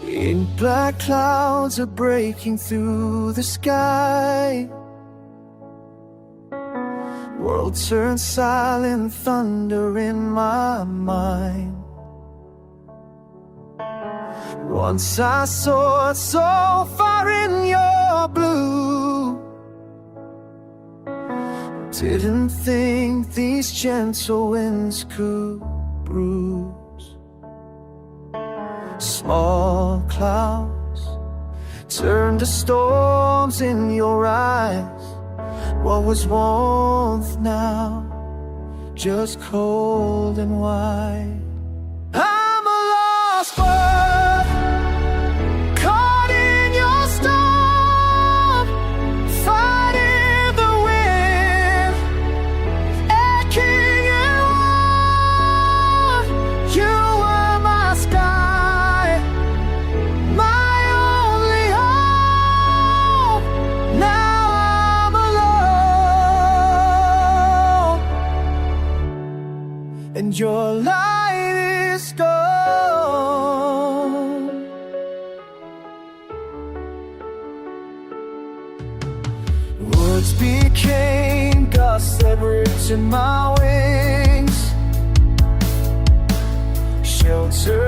In black clouds are breaking through the sky. World turns silent, thunder in my mind. Once I soared so far in your blue, didn't think these gentle winds could bruise. Small clouds turn to storms in your eyes. What was warmth now, just cold and white. I'm a lost bird, caught in your storm, fighting the wind, aching and warm. You were my sky, my only hope. Now I'm alone, and your light is gone. Woods became gusts that ripped in my wings. Shelter